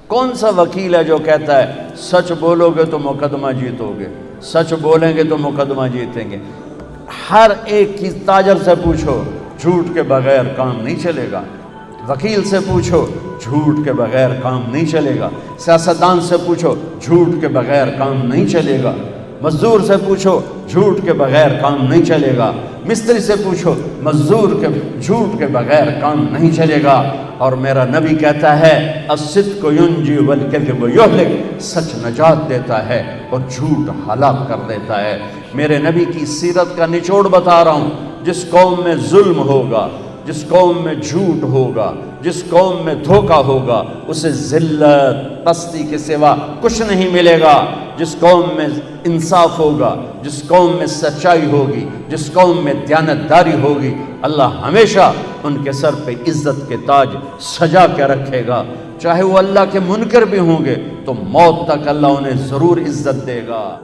کون سا وکیل ہے جو کہتا ہے سچ بولو گے تو مقدمہ جیتو گے، سچ بولیں گے تو مقدمہ جیتیں گے؟ ہر ایک کی تاجر سے پوچھو، جھوٹ کے بغیر کام نہیں چلے گا۔ وکیل سے پوچھو، جھوٹ کے بغیر کام نہیں چلے گا۔ سیاستدان سے پوچھو، جھوٹ کے بغیر کام نہیں چلے گا۔ مزدور سے پوچھو، جھوٹ کے بغیر کام نہیں چلے گا۔ مستری سے پوچھو، جھوٹ کے بغیر کام نہیں چلے گا۔ اور میرا نبی کہتا ہے الصدق ینجی والکذب یہلک، سچ نجات دیتا ہے اور جھوٹ ہلاک کر دیتا ہے۔ میرے نبی کی سیرت کا نچوڑ بتا رہا ہوں۔ جس قوم میں ظلم ہوگا، جس قوم میں جھوٹ ہوگا، جس قوم میں دھوکہ ہوگا، اسے ذلت پستی کے سوا کچھ نہیں ملے گا۔ جس قوم میں انصاف ہوگا، جس قوم میں سچائی ہوگی، جس قوم میں دیانتداری ہوگی، اللہ ہمیشہ ان کے سر پہ عزت کے تاج سجا کے رکھے گا۔ چاہے وہ اللہ کے منکر بھی ہوں گے تو موت تک اللہ انہیں ضرور عزت دے گا۔